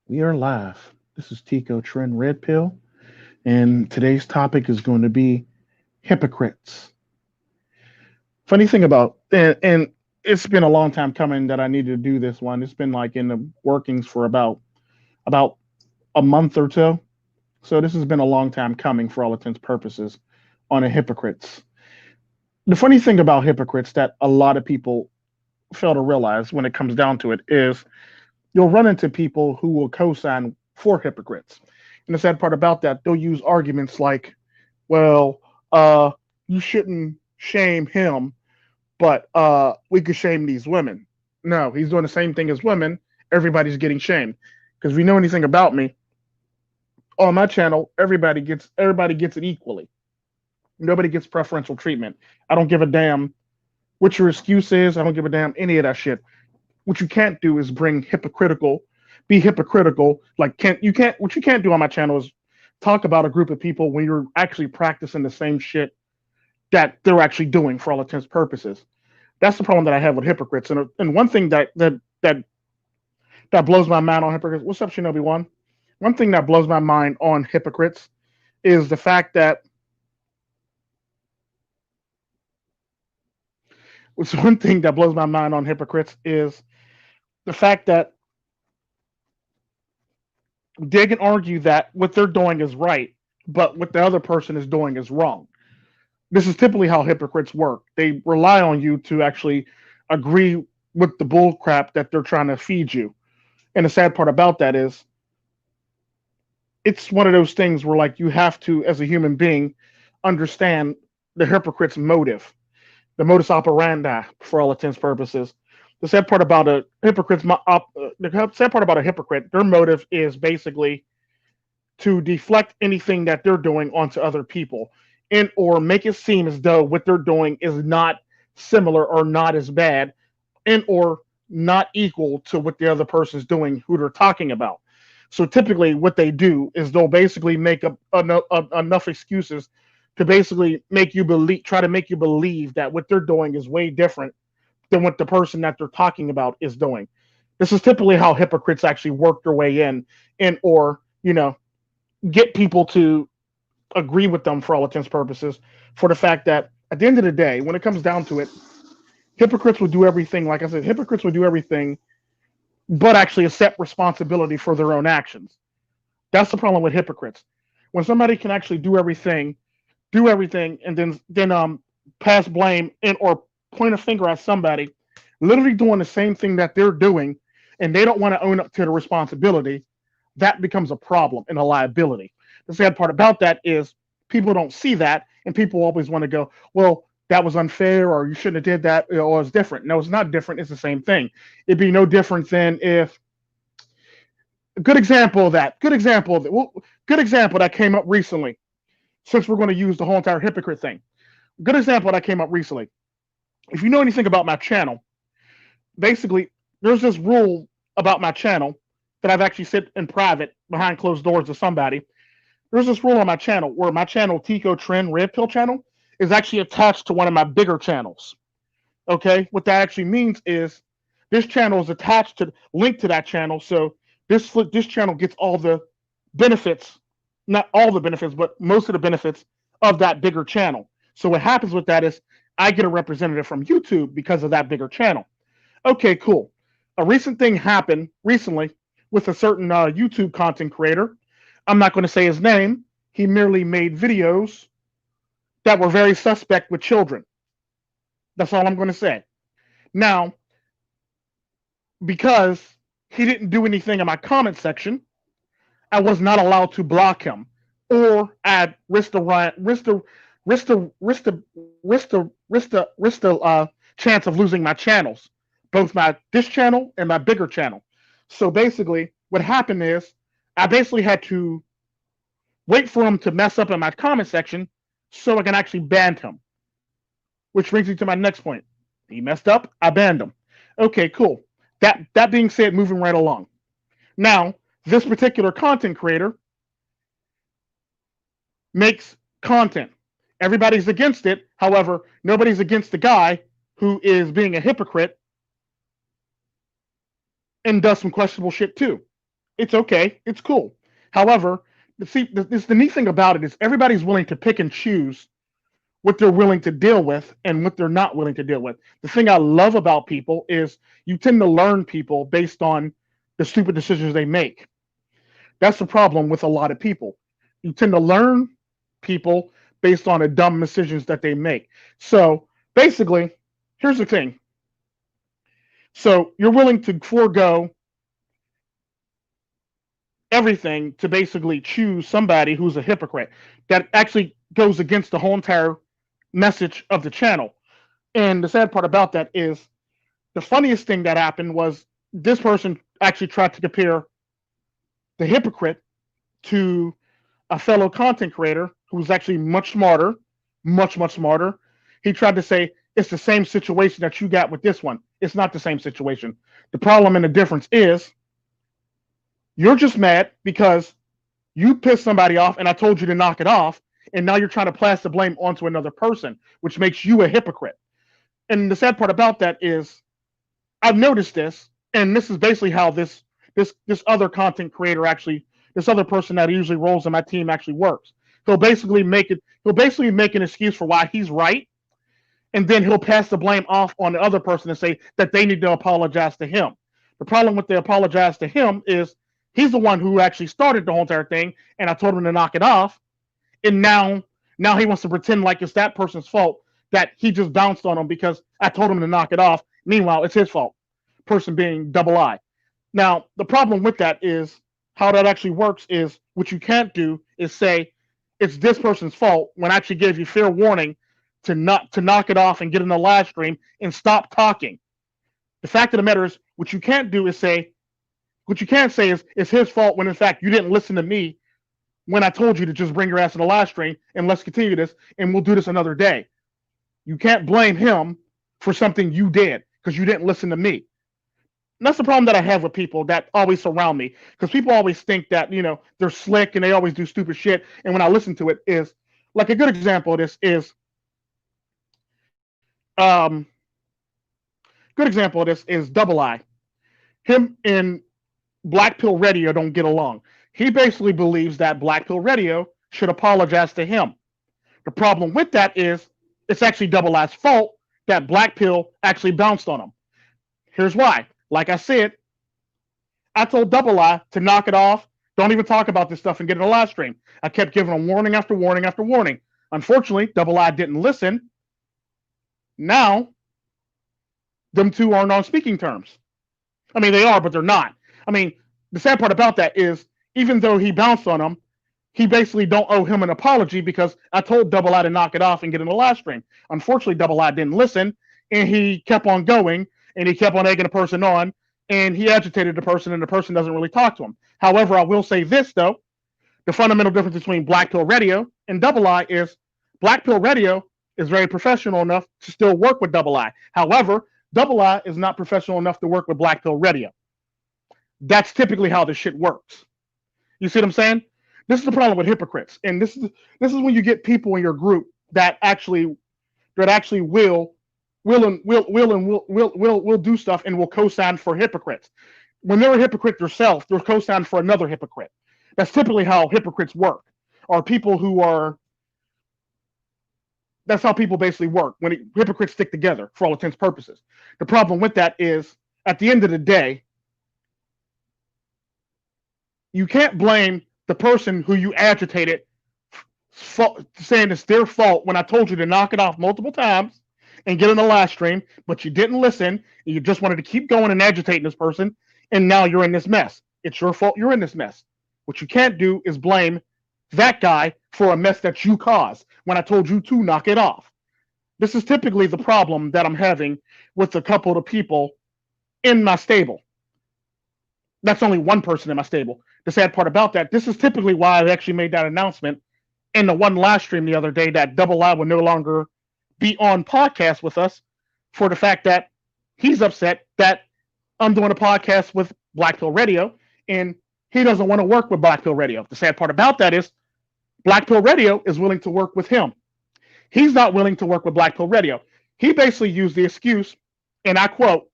We are live. This is Tico, Tren, Red Pill, and today's topic is going to be hypocrites. Funny thing about and it's been a long time coming that I needed to do this one. It's been like in the workings for about a month or so. So this has been a long time coming for all intents and purposes on a hypocrites. The funny thing about hypocrites that a lot of people fail to realize when it comes down to it is you'll run into people who will co-sign for hypocrites. And the sad part about that, they'll use arguments like, well, you shouldn't shame him, but we could shame these women. No, he's doing the same thing as women. Everybody's getting shamed. Because if you know anything about me, on my channel, everybody gets it equally. Nobody gets preferential treatment. I don't give a damn what your excuse is. I don't give a damn any of that shit. What you can't do is be hypocritical. Like what you can't do on my channel is talk about a group of people when you're actually practicing the same shit that they're actually doing for all intents and purposes. That's the problem that I have with hypocrites. And one thing that blows my mind on hypocrites. What's up, Shinobi One? One thing that blows my mind on hypocrites is the fact that what's one thing that blows my mind on hypocrites is the fact that they can argue that what they're doing is right, but what the other person is doing is wrong. This is typically how hypocrites work. They rely on you to actually agree with the bull crap that they're trying to feed you. And the sad part about that is it's one of those things where like you have to, as a human being, understand the hypocrite's motive, the modus operandi for all intents and purposes. The sad part about a the sad part about a hypocrite, their motive is basically to deflect anything that they're doing onto other people and or make it seem as though what they're doing is not similar or not as bad and or not equal to what the other person's doing who they're talking about. So typically what they do is they'll basically make up enough excuses to basically try to make you believe that what they're doing is way different than what the person that they're talking about is doing. This is typically how hypocrites actually work their way in and or, get people to agree with them for all intents and purposes for the fact that at the end of the day, when it comes down to it, hypocrites will do everything, like I said, hypocrites will do everything but actually accept responsibility for their own actions. That's the problem with hypocrites. When somebody can actually do everything, and then pass blame and or point a finger at somebody, literally doing the same thing that they're doing, and they don't want to own up to the responsibility, that becomes a problem and a liability. The sad part about that is people don't see that, and people always want to go, well, that was unfair, or you shouldn't have did that, or it's different. No, it's not different. It's the same thing. It'd be no different than if a good example of that. Good example that came up recently. Since we're going to use the whole entire hypocrite thing, good example that came up recently. If you know anything about my channel, basically there's this rule about my channel that I've actually said in private behind closed doors to somebody. There's this rule on my channel where my channel, Tico, Tren, Red Pill channel, is actually attached to one of my bigger channels. Okay, what that actually means is this channel is attached to linked to that channel, so this channel gets all the benefits, not all the benefits, but most of the benefits of that bigger channel. So what happens with that is I get a representative from YouTube because of that bigger channel. Okay, cool. A recent thing happened recently with a certain YouTube content creator. I'm not going to say his name. He merely made videos that were very suspect with children. That's all I'm going to say. Now, because he didn't do anything in my comment section, I was not allowed to block him or add chance of losing my channels, both my this channel and my bigger channel. So basically, what happened is I basically had to wait for him to mess up in my comment section so I can actually ban him. Which brings me to my next point. He messed up, I banned him. Okay, cool. That being said, moving right along. Now, this particular content creator makes content. Everybody's against it. However, nobody's against the guy who is being a hypocrite and does some questionable shit too. It's okay. It's cool. However, the neat thing about it is everybody's willing to pick and choose what they're willing to deal with and what they're not willing to deal with. The thing I love about people is you tend to learn people based on the stupid decisions they make. That's the problem with a lot of people. You tend to learn people based on the dumb decisions that they make. So basically, here's the thing. So you're willing to forego everything to basically choose somebody who's a hypocrite that actually goes against the whole entire message of the channel. And the sad part about that is the funniest thing that happened was this person actually tried to compare the hypocrite to a fellow content creator who was actually much smarter, much smarter. He tried to say it's the same situation that you got with this one. It's not the same situation. The problem and the difference is you're just mad because you pissed somebody off and I told you to knock it off, and now you're trying to place the blame onto another person, which makes you a hypocrite. And the sad part about that is I've noticed this, and this is basically how this other content creator actually, this other person that usually rolls in my team actually works. He'll basically make an excuse for why he's right, and then he'll pass the blame off on the other person and say that they need to apologize to him. The problem with the apologize to him is he's the one who actually started the whole entire thing, and I told him to knock it off, and now he wants to pretend like it's that person's fault that he just bounced on him because I told him to knock it off. Meanwhile, it's his fault. Person being double I. Now, the problem with that is how that actually works is what you can't do is say it's this person's fault when I actually gave you fair warning to knock it off and get in the live stream and stop talking. The fact of the matter is what you can't do is say what you can't say is it's his fault when in fact you didn't listen to me when I told you to just bring your ass in the live stream and let's continue this and we'll do this another day. You can't blame him for something you did because you didn't listen to me. And that's the problem that I have with people that always surround me because people always think that, they're slick and they always do stupid shit. And when I listen to it is like a good example of this is um Double I. Him and Black Pill Radio don't get along. He basically believes that Black Pill Radio should apologize to him. The problem with that is it's actually Double I's fault that Black Pill actually bounced on him. Here's why. Like I said, I told Double I to knock it off. Don't even talk about this stuff and get in a live stream. I kept giving him warning after warning after warning. Unfortunately, Double I didn't listen. Now, them two aren't on speaking terms. I mean, they are, but they're not. I mean, the sad part about that is even though he bounced on him, he basically don't owe him an apology because I told Double I to knock it off and get in the live stream. Unfortunately, Double I didn't listen, and he kept on going, and he kept on egging the person on, and he agitated the person, and the person doesn't really talk to him. However, I will say this, though. The fundamental difference between Black Pill Radio and Double I is Black Pill Radio is very professional enough to still work with Double I. However, Double I is not professional enough to work with Black Pill Radio. That's typically how this shit works. You see what I'm saying? This is the problem with hypocrites, and this is when you get people in your group that actually will do stuff and will co-sign for hypocrites. When they're a hypocrite themselves, they're co-sign for another hypocrite. That's typically how hypocrites work. Or people who are. That's how people basically work when hypocrites stick together for all intents and purposes. The problem with that is, at the end of the day, you can't blame the person who you agitated saying it's their fault when I told you to knock it off multiple times and get in the live stream, but you didn't listen. And you just wanted to keep going and agitating this person, and now you're in this mess. It's your fault you're in this mess. What you can't do is blame that guy for a mess that you caused when I told you to knock it off. This is typically the problem that I'm having with a couple of people in my stable. That's only one person in my stable. The sad part about that, this is typically why I actually made that announcement in the one live stream the other day that Double I would no longer be on podcast with us for the fact that he's upset that I'm doing a podcast with Black Pill Radio and he doesn't want to work with Black Pill Radio. The sad part about that is Black Pill Radio is willing to work with him. He's not willing to work with Black Pill Radio. He basically used the excuse, and I quote,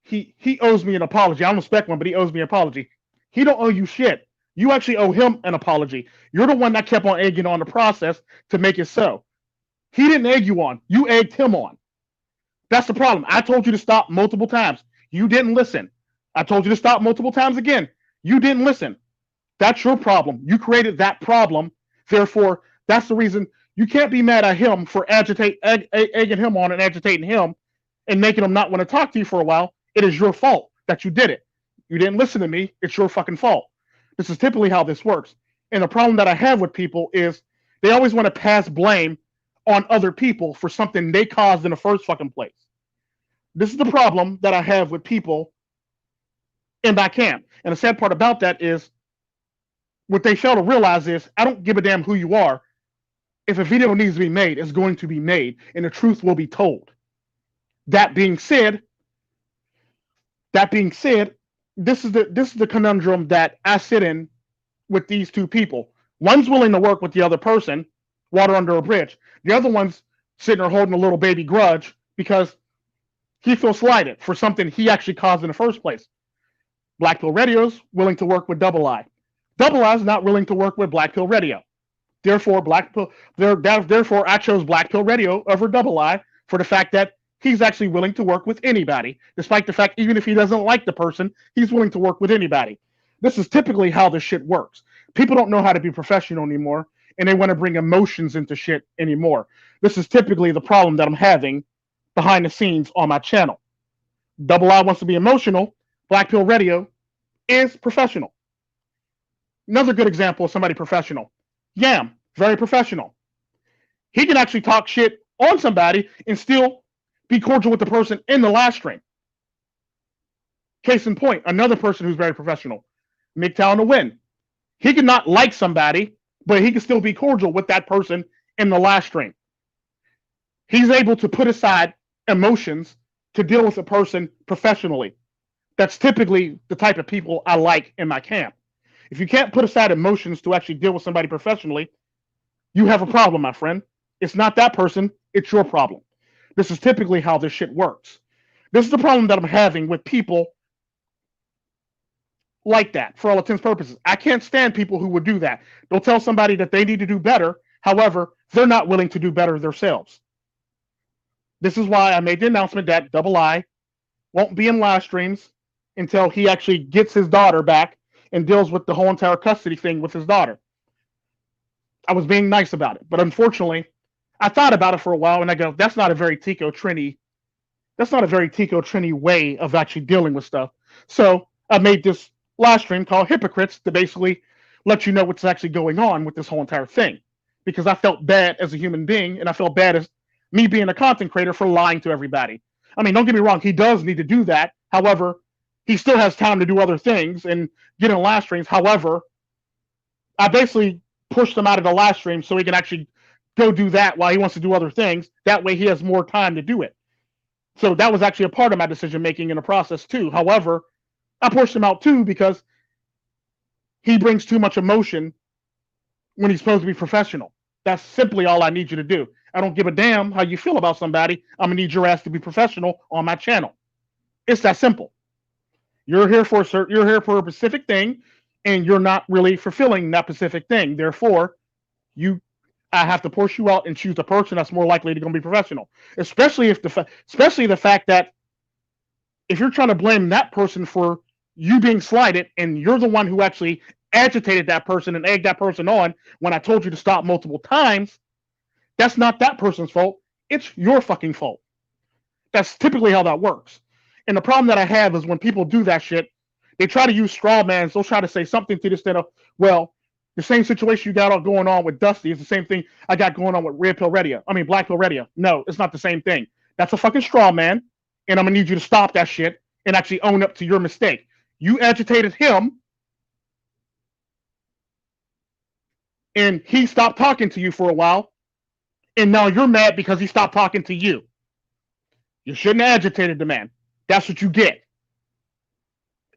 he owes me an apology. I don't expect one, but he owes me an apology. He don't owe you shit. You actually owe him an apology. You're the one that kept on egging on the process to make it so. He didn't egg you on. You egged him on. That's the problem. I told you to stop multiple times. You didn't listen. I told you to stop multiple times again. You didn't listen. That's your problem. You created that problem. Therefore, that's the reason you can't be mad at him for egging him on and agitating him and making him not want to talk to you for a while. It is your fault that you did it. You didn't listen to me. It's your fucking fault. This is typically how this works. And the problem that I have with people is they always want to pass blame on other people for something they caused in the first fucking place. This is the problem that I have with people in my camp. And the sad part about that is what they fail to realize is I don't give a damn who you are. If a video needs to be made, it's going to be made, and the truth will be told. That being said, this is the conundrum that I sit in with these two people. One's willing to work with the other person, water under a bridge. The other one's sitting there holding a little baby grudge because he feels slighted for something he actually caused in the first place. Black Pill Radio's willing to work with Double I. Double I is not willing to work with Black Pill Radio. Therefore, therefore, I chose Black Pill Radio over Double I for the fact that he's actually willing to work with anybody, despite the fact even if he doesn't like the person, he's willing to work with anybody. This is typically how this shit works. People don't know how to be professional anymore, and they want to bring emotions into shit anymore. This is typically the problem that I'm having behind the scenes on my channel. Double I wants to be emotional. Black Pill Radio is professional. Another good example of somebody professional. Yam, very professional. He can actually talk shit on somebody and still be cordial with the person in the live stream. Case in point, another person who's very professional, MGTOW and Win. He can not like somebody, but he can still be cordial with that person in the live stream. He's able to put aside emotions to deal with a person professionally. That's typically the type of people I like in my camp. If you can't put aside emotions to actually deal with somebody professionally, you have a problem, my friend. It's not that person, it's your problem. This is typically how this shit works. This is the problem that I'm having with people like that, for all intents and purposes. I can't stand people who would do that. They'll tell somebody that they need to do better. However, they're not willing to do better themselves. This is why I made the announcement that Double I won't be in live streams until he actually gets his daughter back and deals with the whole entire custody thing with his daughter. I was being nice about it, but unfortunately, I thought about it for a while and I go, that's not a very Tico Trini way of actually dealing with stuff. So I made this live stream called Hippocrates to basically let you know what's actually going on with this whole entire thing. Because I felt bad as a human being and I felt bad as me being a content creator for lying to everybody. I mean, don't get me wrong, he does need to do that. However, he still has time to do other things and get in live streams. However, I basically pushed him out of the live stream so he can actually go do that while he wants to do other things. That way he has more time to do it. So that was actually a part of my decision making in the process too. However, I pushed him out too because he brings too much emotion when he's supposed to be professional. That's simply all I need you to do. I don't give a damn how you feel about somebody. I'm going to need your ass to be professional on my channel. It's that simple. You're here for a specific thing, and you're not really fulfilling that specific thing. Therefore, I have to push you out and choose the person that's more likely to be professional. Especially the fact that if you're trying to blame that person for you being slighted, and you're the one who actually agitated that person and egged that person on when I told you to stop multiple times, that's not that person's fault. It's your fucking fault. That's typically how that works. And the problem that I have is when people do that shit, they try to use straw mans. They'll try to say something to the extent of, well, the same situation you got going on with Dusty is the same thing I got going on with Black Pill Radio. No, it's not the same thing. That's a fucking straw man, and I'm going to need you to stop that shit and actually own up to your mistake. You agitated him, and he stopped talking to you for a while, and now you're mad because he stopped talking to you. You shouldn't have agitated the man. That's what you get.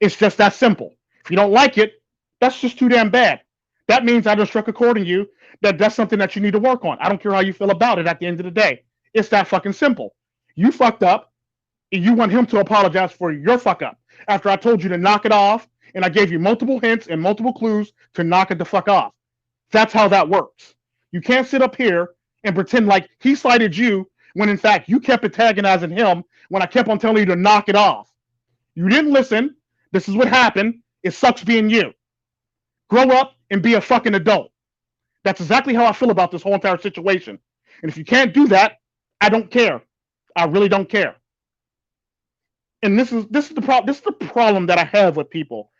It's just that simple. If you don't like it, that's just too damn bad. That means I just struck a chord in you that's something that you need to work on. I don't care how you feel about it at the end of the day. It's that fucking simple. You fucked up. And you want him to apologize for your fuck up after I told you to knock it off and I gave you multiple hints and multiple clues to knock it the fuck off. That's how that works. You can't sit up here and pretend like he slighted you when in fact you kept antagonizing him when I kept on telling you to knock it off. You didn't listen. This is what happened. It sucks being you. Grow up and be a fucking adult. That's exactly how I feel about this whole entire situation. And if you can't do that, I don't care. I really don't care. And this is the problem that I have with people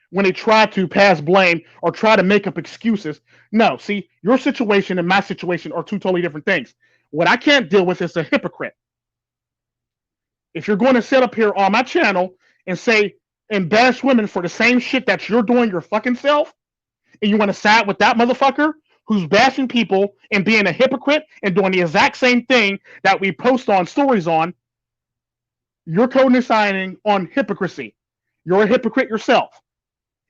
when they try to pass blame or try to make up excuses. No, see, your situation and my situation are two totally different things. What I can't deal with is a hypocrite. If you're going to sit up here on my channel and say and bash women for the same shit that you're doing your fucking self, and you want to side with that motherfucker who's bashing people and being a hypocrite and doing the exact same thing that we post on stories on, you're co-signing on hypocrisy. You're a hypocrite yourself.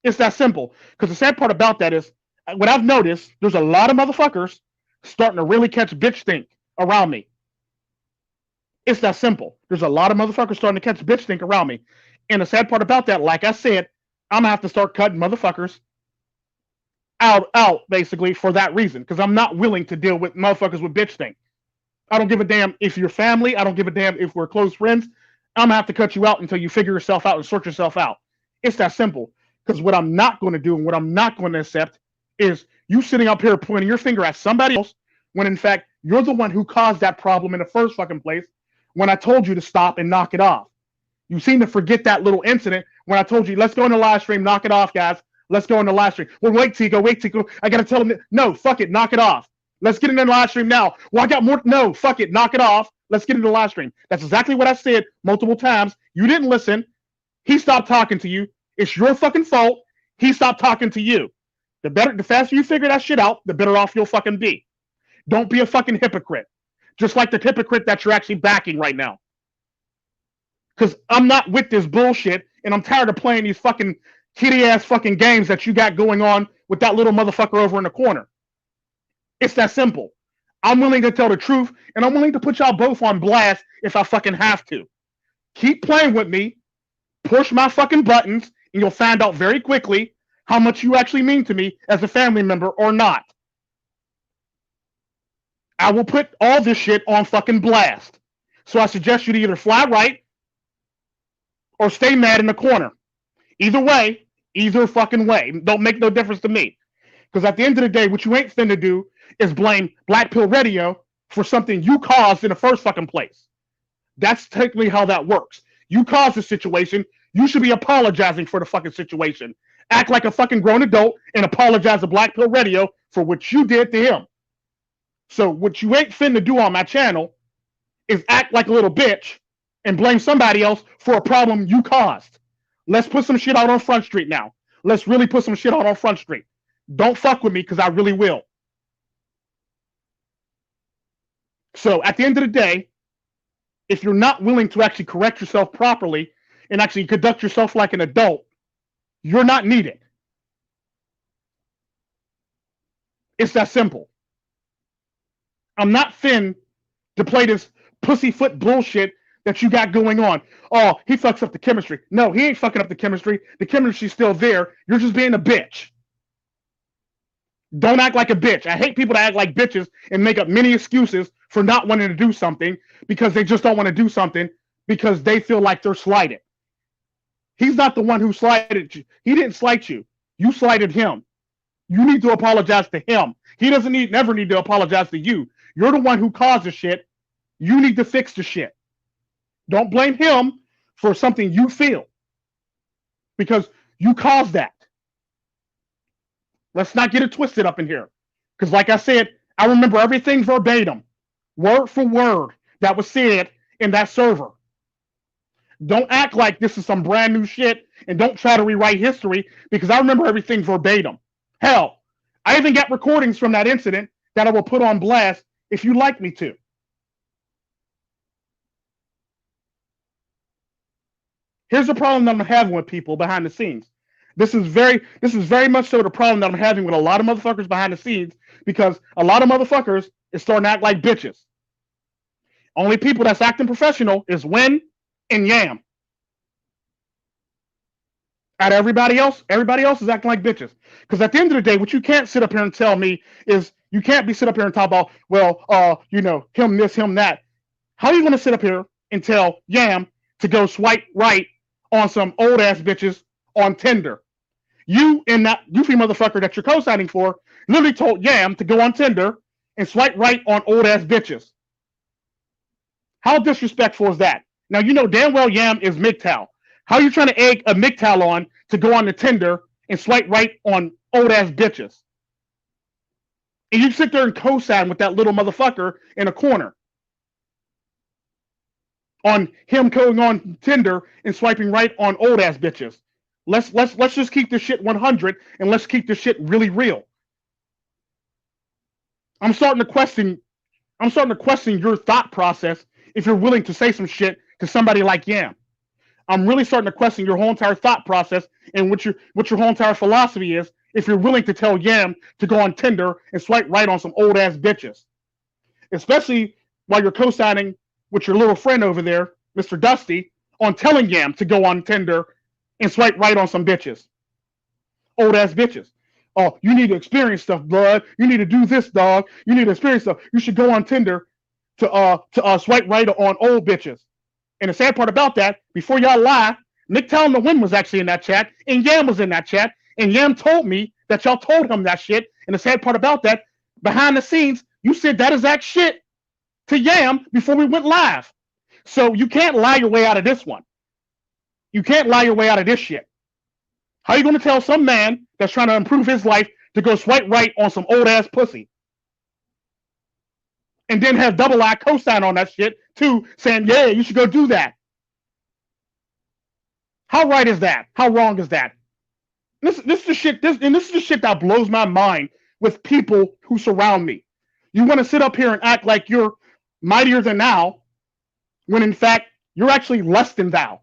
It's that simple. Because the sad part about that is, what I've noticed, there's a lot of motherfuckers starting to really catch bitch stink around me. It's that simple. There's a lot of motherfuckers starting to catch bitch stink around me. And the sad part about that, like I said, I'm gonna have to start cutting motherfuckers out basically for that reason. Because I'm not willing to deal with motherfuckers with bitch stink. I don't give a damn if you're family. I don't give a damn if we're close friends. I'm gonna have to cut you out until you figure yourself out and sort yourself out. It's that simple. Because what I'm not going to do and what I'm not going to accept is you sitting up here pointing your finger at somebody else when in fact you're the one who caused that problem in the first fucking place when I told you to stop and knock it off. You seem to forget that little incident when I told you, let's go in the live stream, knock it off, guys. Let's go in the live stream. Well, wait, Tico. I got to tell them, no, fuck it, knock it off. Let's get in the live stream now. Well, I got more. No, fuck it, knock it off. Let's get into the live stream. That's exactly what I said multiple times. You didn't listen. He stopped talking to you. It's your fucking fault. He stopped talking to you. The faster you figure that shit out, the better off you'll fucking be. Don't be a fucking hypocrite. Just like the hypocrite that you're actually backing right now. Because I'm not with this bullshit, and I'm tired of playing these fucking kitty-ass fucking games that you got going on with that little motherfucker over in the corner. It's that simple. I'm willing to tell the truth, and I'm willing to put y'all both on blast if I fucking have to. Keep playing with me, push my fucking buttons, and you'll find out very quickly how much you actually mean to me as a family member or not. I will put all this shit on fucking blast. So I suggest you to either fly right or stay mad in the corner. Either way, either fucking way. Don't make no difference to me. Because at the end of the day, what you ain't finna do is blame Black Pill Radio for something you caused in the first fucking place. That's technically how that works. You caused the situation. You should be apologizing for the fucking situation. Act like a fucking grown adult and apologize to Black Pill Radio for what you did to him. So what you ain't finna do on my channel is act like a little bitch and blame somebody else for a problem you caused. Let's put some shit out on Front Street now. Let's really put some shit out on Front Street. Don't fuck with me because I really will. So at the end of the day, if you're not willing to actually correct yourself properly and actually conduct yourself like an adult, you're not needed. It's that simple. I'm not fin to play this pussyfoot bullshit that you got going on. Oh, he fucks up the chemistry. No, he ain't fucking up the chemistry. The chemistry's still there. You're just being a bitch. Don't act like a bitch. I hate people that act like bitches and make up many excuses for not wanting to do something because they just don't want to do something because they feel like they're slighted. He's not the one who slighted you. He didn't slight you. You slighted him. You need to apologize to him. He doesn't never need to apologize to you. You're the one who caused the shit. You need to fix the shit. Don't blame him for something you feel because you caused that. Let's not get it twisted up in here. Because like I said, I remember everything verbatim, word for word, that was said in that server. Don't act like this is some brand new shit and don't try to rewrite history because I remember everything verbatim. Hell, I even got recordings from that incident that I will put on blast if you'd like me to. Here's the problem that I'm having with people behind the scenes. This is very much so the problem that I'm having with a lot of motherfuckers behind the scenes because a lot of motherfuckers is starting to act like bitches. Only people that's acting professional is when and Yam. Out of everybody else is acting like bitches. Because at the end of the day, what you can't sit up here and tell me is you can't be sit up here and talk about, well, him this, him that. How are you going to sit up here and tell Yam to go swipe right on some old ass bitches on Tinder? You and that goofy motherfucker that you're co-signing for literally told Yam to go on Tinder and swipe right on old ass bitches. How disrespectful is that? Now you know damn well Yam is MGTOW. How are you trying to egg a MGTOW on to go on the Tinder and swipe right on old ass bitches? And you sit there and co-sign with that little motherfucker in a corner on him going on Tinder and swiping right on old ass bitches. Let's just keep this shit 100 and let's keep this shit really real. I'm starting to question your thought process if you're willing to say some shit to somebody like Yam. I'm really starting to question your whole entire thought process and what your whole entire philosophy is if you're willing to tell Yam to go on Tinder and swipe right on some old ass bitches. Especially while you're co-signing with your little friend over there, Mr. Dusty, on telling Yam to go on Tinder and swipe right on some bitches. Old ass bitches. Oh, you need to experience stuff, blood. You need to do this, dog. You need to experience stuff. You should go on Tinder to swipe right on old bitches. And the sad part about that, before y'all lie, MGTOW and the Wind was actually in that chat, and Yam was in that chat, and Yam told me that y'all told him that shit. And the sad part about that, behind the scenes, you said that exact shit to Yam before we went live. So you can't lie your way out of this one. You can't lie your way out of this shit. How are you going to tell some man that's trying to improve his life to go swipe right on some old ass pussy? And then have Double I co-sign on that shit too, saying, yeah, you should go do that. How right is that? How wrong is that? This is the shit that blows my mind with people who surround me. You want to sit up here and act like you're mightier than thou, when in fact you're actually less than thou.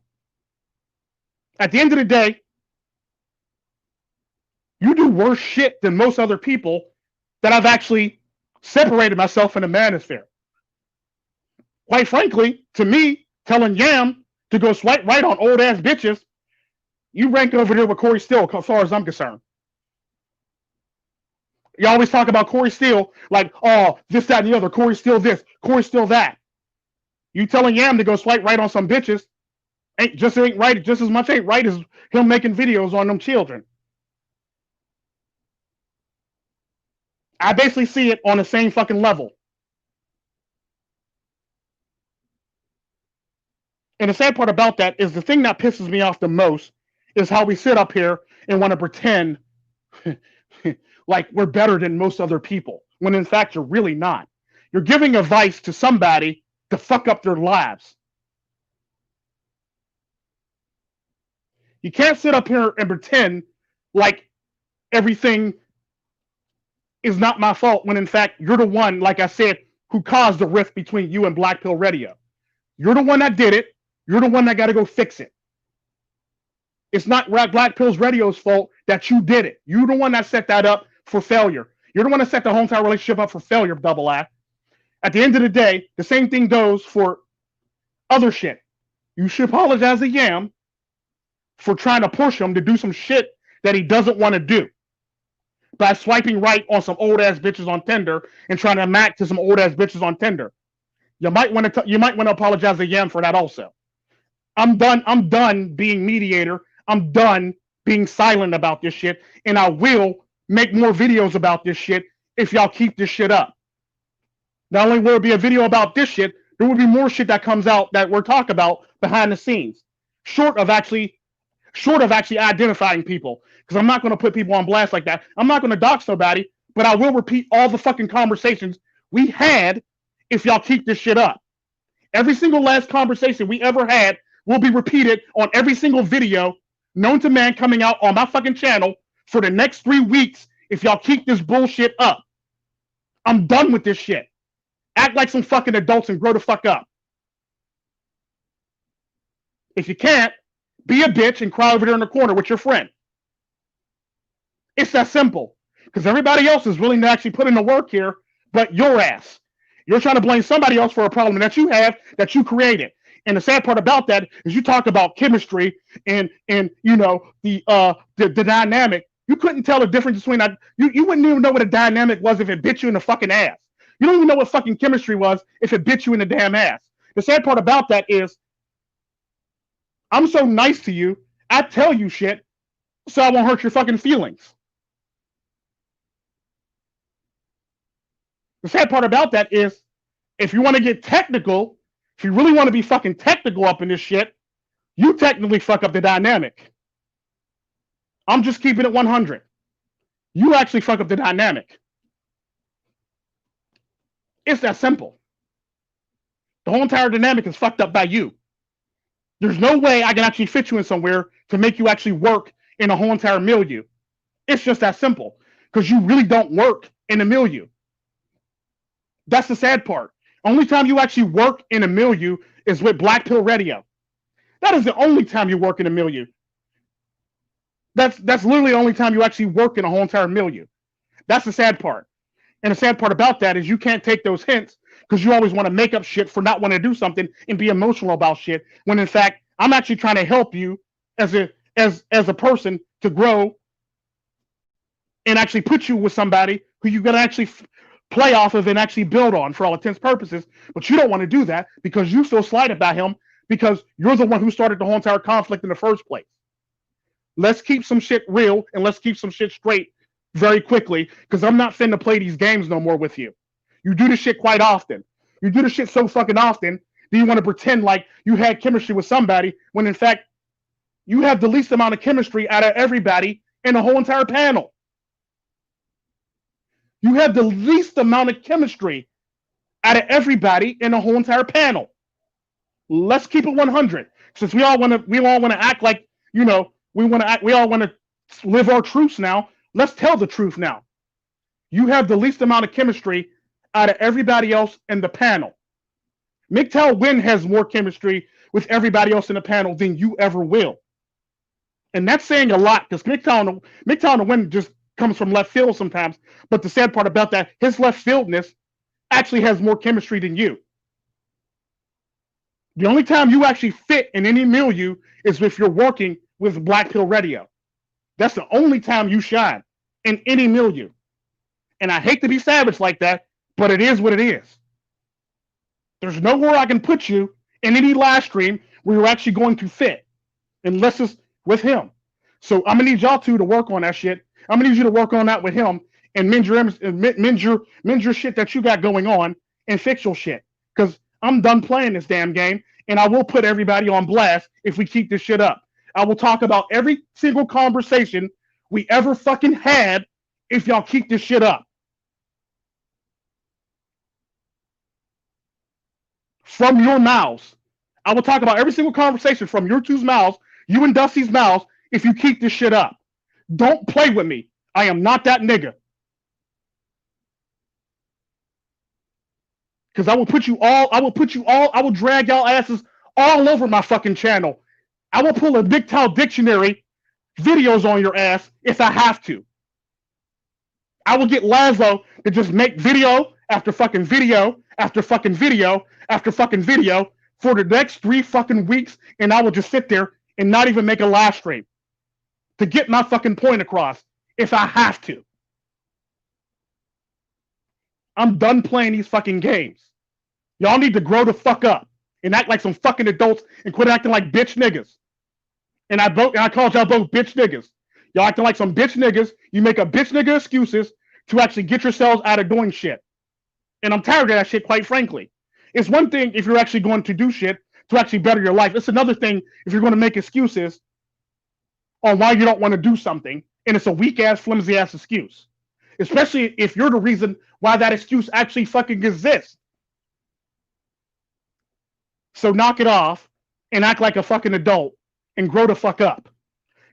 At the end of the day, you do worse shit than most other people that I've actually separated myself in the manosphere. Quite frankly, to me, telling Yam to go swipe right on old ass bitches, you rank over there with Corey Steele, as far as I'm concerned. You always talk about Corey Steele like, oh, this, that, and the other. Corey Steele this, Corey Steele that. You telling Yam to go swipe right on some bitches ain't right, just as much ain't right as him making videos on them children. I basically see it on the same fucking level. And the sad part about that is the thing that pisses me off the most is how we sit up here and want to pretend like we're better than most other people, when in fact you're really not. You're giving advice to somebody to fuck up their lives. You can't sit up here and pretend like everything is not my fault, when in fact you're the one, like I said, who caused the rift between you and Black Pill Radio. You're the one that did it. You're the one that got to go fix it. It's not Black Pills Radio's fault that you did it. You're the one that set that up for failure. You're the one that set the whole entire relationship up for failure, Double I. At the end of the day, the same thing goes for other shit. You should apologize to Yam for trying to push him to do some shit that he doesn't want to do by swiping right on some old ass bitches on Tinder and trying to mac to some old ass bitches on Tinder. You might want to apologize to Yam for that also. I'm done being mediator. I'm done being silent about this shit, and I will make more videos about this shit if y'all keep this shit up. Not only will it be a video about this shit, there will be more shit that comes out that we're talking about behind the scenes, short of actually identifying people, because I'm not going to put people on blast like that. I'm not going to dox nobody, but I will repeat all the fucking conversations we had if y'all keep this shit up. Every single last conversation we ever had will be repeated on every single video known to man coming out on my fucking channel for the next 3 weeks if y'all keep this bullshit up. I'm done with this shit. Act like some fucking adults and grow the fuck up. If you can't, be a bitch and cry over there in the corner with your friend. It's that simple. Because everybody else is willing to actually put in the work here, but your ass. You're trying to blame somebody else for a problem that you have, that you created. And the sad part about that is you talk about chemistry and you know the dynamic. You couldn't tell the difference between that. You wouldn't even know what a dynamic was if it bit you in the fucking ass. You don't even know what fucking chemistry was if it bit you in the damn ass. The sad part about that is I'm so nice to you, I tell you shit so I won't hurt your fucking feelings. The sad part about that is if you want to get technical, if you really want to be fucking technical up in this shit, you technically fuck up the dynamic. I'm just keeping it 100. You actually fuck up the dynamic. It's that simple. The whole entire dynamic is fucked up by you. There's no way I can actually fit you in somewhere to make you actually work in a whole entire milieu. It's just that simple. Because you really don't work in a milieu. That's the sad part. Only time you actually work in a milieu is with Black Pill Radio. That is the only time you work in a milieu. That's literally the only time you actually work in a whole entire milieu. That's the sad part. And the sad part about that is you can't take those hints because you always want to make up shit for not wanting to do something and be emotional about shit. When in fact, I'm actually trying to help you as a person to grow and actually put you with somebody who you're going to actually play off of and actually build on for all intents and purposes. But you don't want to do that because you feel slighted by him because you're the one who started the whole entire conflict in the first place. Let's keep some shit real and let's keep some shit straight very quickly because I'm not finna play these games no more with you. You do this shit quite often. You do this shit so fucking often that you want to pretend like you had chemistry with somebody when in fact you have the least amount of chemistry out of everybody in the whole entire panel. You have the least amount of chemistry out of everybody in the whole entire panel. Let's keep it 100. Since we all want to act like, you know, we all want to live our truths now. Let's tell the truth now. You have the least amount of chemistry out of everybody else in the panel. MGTOW Win has more chemistry with everybody else in the panel than you ever will. And that's saying a lot because MGTOW Win just comes from left field sometimes. But the sad part about that, his left fieldness actually has more chemistry than you. The only time you actually fit in any milieu is if you're working with Black Pill Radio. That's the only time you shine in any milieu. And I hate to be savage like that, but it is what it is. There's nowhere I can put you in any live stream where you're actually going to fit unless it's with him. So I'm going to need y'all two to work on that shit. I'm going to need you to work on that with him and mend your shit that you got going on and fix your shit. Because I'm done playing this damn game and I will put everybody on blast if we keep this shit up. I will talk about every single conversation we ever fucking had if y'all keep this shit up. From your mouths. I will talk about every single conversation from your two's mouths, you and Dusty's mouths, if you keep this shit up. Don't play with me. I am not that nigga. Because I will drag y'all asses all over my fucking channel. I will pull a MGTOW dictionary videos on your ass if I have to. I will get Lazo to just make video after fucking video after fucking video after fucking video for the next 3 fucking weeks, and I will just sit there and not even make a live stream to get my fucking point across if I have to. I'm done playing these fucking games. Y'all need to grow the fuck up and act like some fucking adults and quit acting like bitch niggas. And I called y'all both bitch niggas. Y'all acting like some bitch niggas. You make a bitch nigga excuses to actually get yourselves out of doing shit. And I'm tired of that shit, quite frankly. It's one thing if you're actually going to do shit to actually better your life. It's another thing if you're going to make excuses on why you don't want to do something, and it's a weak-ass, flimsy-ass excuse. Especially if you're the reason why that excuse actually fucking exists. So knock it off and act like a fucking adult and grow the fuck up.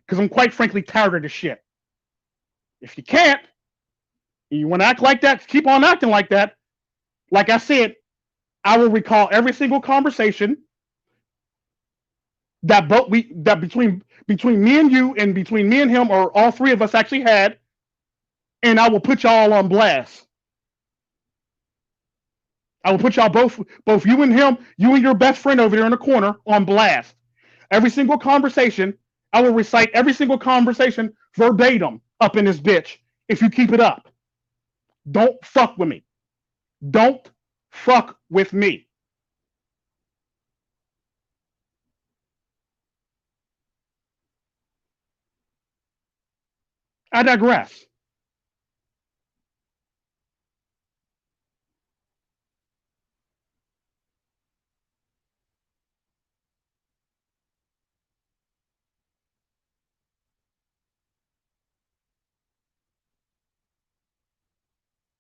Because I'm quite frankly tired of this shit. If you can't, and you want to act like that, keep on acting like that. Like I said, I will recall every single conversation that between me and you and between me and him, or all three of us actually had, and I will put y'all on blast. I will put y'all both you and him, you and your best friend over there in the corner on blast. Every single conversation, I will recite every single conversation verbatim up in this bitch if you keep it up. Don't fuck with me. Don't fuck with me. I digress.